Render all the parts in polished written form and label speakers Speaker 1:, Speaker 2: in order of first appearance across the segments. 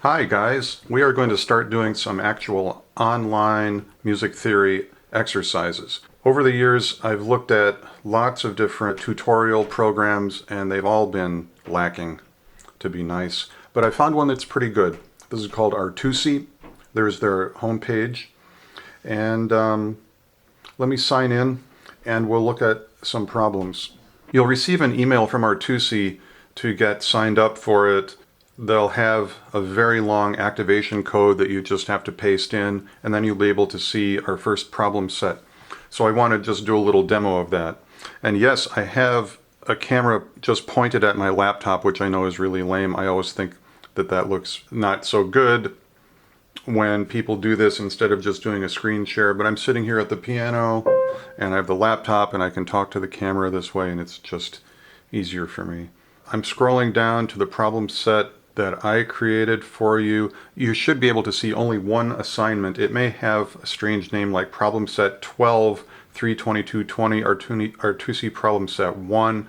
Speaker 1: Hi guys, we are going to start doing some actual online music theory exercises. Over the years I've looked at lots of different tutorial programs and they've all been lacking, to be nice. But I found one that's pretty good. This is called Artusi. There's their homepage. And let me sign in and we'll look at some problems. You'll receive an email from Artusi to get signed up for it. They'll have a very long activation code that you just have to paste in, and then you'll be able to see our first problem set. So I want to just do a little demo of that. And yes, I have a camera just pointed at my laptop, which I know is really lame. I always think that that looks not so good when people do this instead of just doing a screen share. But I'm sitting here at the piano, and I have the laptop, and I can talk to the camera this way, and it's just easier for me. I'm scrolling down to the problem set that I created for you. You should be able to see only one assignment. It may have a strange name like problem set 12, 32220, Artusi problem set 1.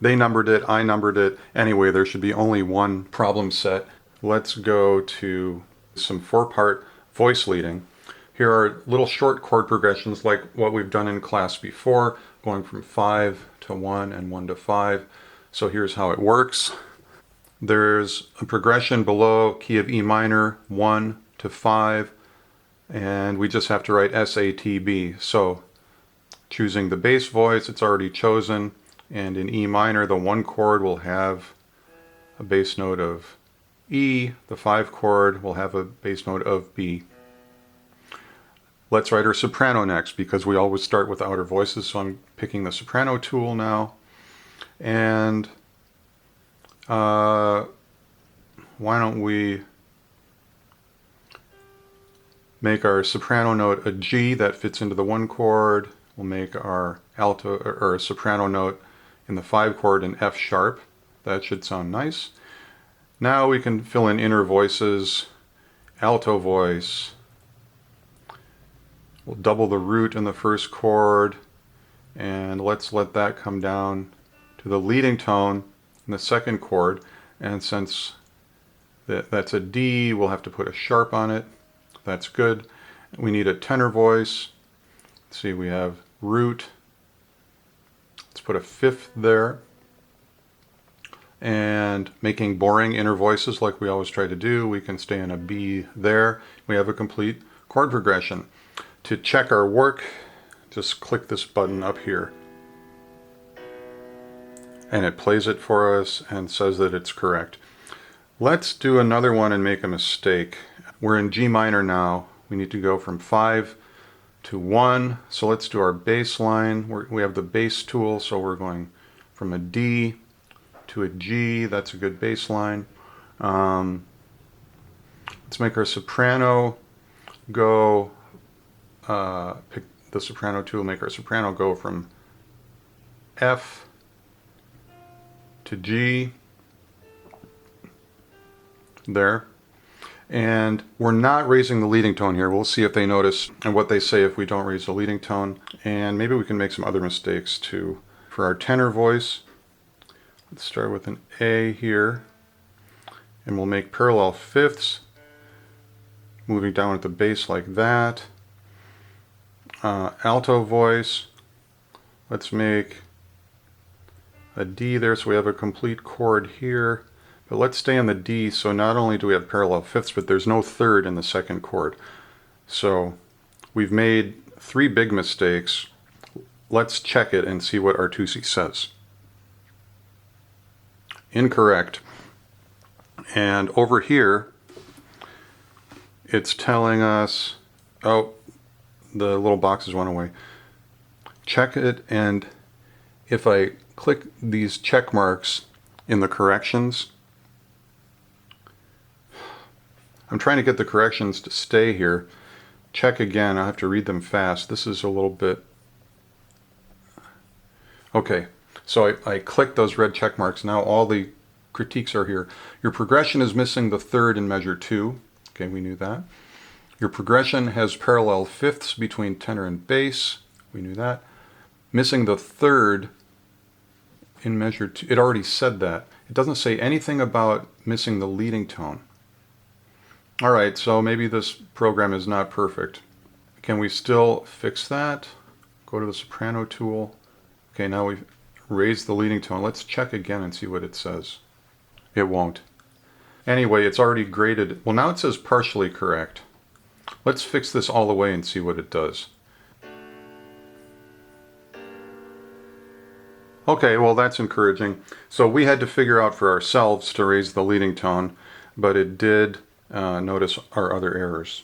Speaker 1: They numbered it, I numbered it. Anyway, there should be only one problem set. Let's go to some 4-part voice leading. Here are little short chord progressions like what we've done in class before, going from 5 to 1 and 1 to 5. So here's how it works. There's a progression below, key of E minor, 1 to 5, and we just have to write SATB. So choosing the bass voice, it's already chosen, and in E minor, the 1 chord will have a bass note of E, the 5 chord will have a bass note of B. Let's write our soprano next, because we always start with outer voices, so I'm picking the soprano tool now. And why don't we make our soprano note a G that fits into the 1 chord. We'll make our alto or soprano note in the 5 chord an F sharp. That should sound nice. Now we can fill in inner voices. Alto voice. We'll double the root in the 1st chord, and let's let that come down to the leading tone in the 2nd chord, and since that's a D, we'll have to put a sharp on it. That's good. We need a tenor voice. Let's see, we have root. Let's put a 5th there. And making boring inner voices like we always try to do, we can stay in a B there. We have a complete chord progression. To check our work, just click this button up here. And it plays it for us and says that it's correct. Let's do another one and make a mistake. We're in G minor now. We need to go from 5 to 1. So let's do our bass line. We have the bass tool, so we're going from a D to a G. That's a good bass line. Let's make our soprano go, pick the soprano tool, make our soprano go from F to G, there. And we're not raising the leading tone here. We'll see if they notice and what they say if we don't raise the leading tone. And maybe we can make some other mistakes too. For our tenor voice, let's start with an A here, and we'll make parallel fifths, moving down at the bass like that. Alto voice, let's make a D there, so we have a complete chord here. But let's stay on the D, so not only do we have parallel fifths, but there's no 3rd in the 2nd chord. So we've made 3 big mistakes. Let's check it and see what Artusi says. Incorrect. And over here, it's telling us, oh, the little boxes went away. Check it, and if I click these check marks in the corrections, I'm trying to get the corrections to stay here. Check again. I have to read them fast. This is a little bit... Okay, so I clicked those red check marks. Now all the critiques are here. Your progression is missing the 3rd in measure 2. Okay, we knew that. Your progression has parallel fifths between tenor and bass. We knew that. Missing the 3rd in measure 2. It already said that. It doesn't say anything about missing the leading tone. All right, so maybe this program is not perfect. Can we still fix that? Go to the soprano tool. Okay, now we've raised the leading tone. Let's check again and see what it says. It won't. Anyway, it's already graded. Well, now it says partially correct. Let's fix this all the way and see what it does. Okay, well that's encouraging. So we had to figure out for ourselves to raise the leading tone, but it did notice our other errors.